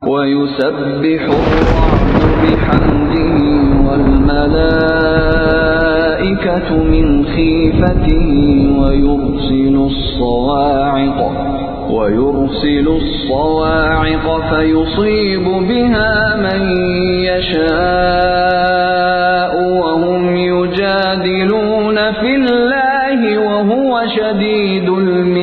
ويسبح الرعد بحمده والملائكة من خيفته ويرسل الصواعق فيصيب بها من يشاء وهم يجادلون في الله وهو شديد المحال.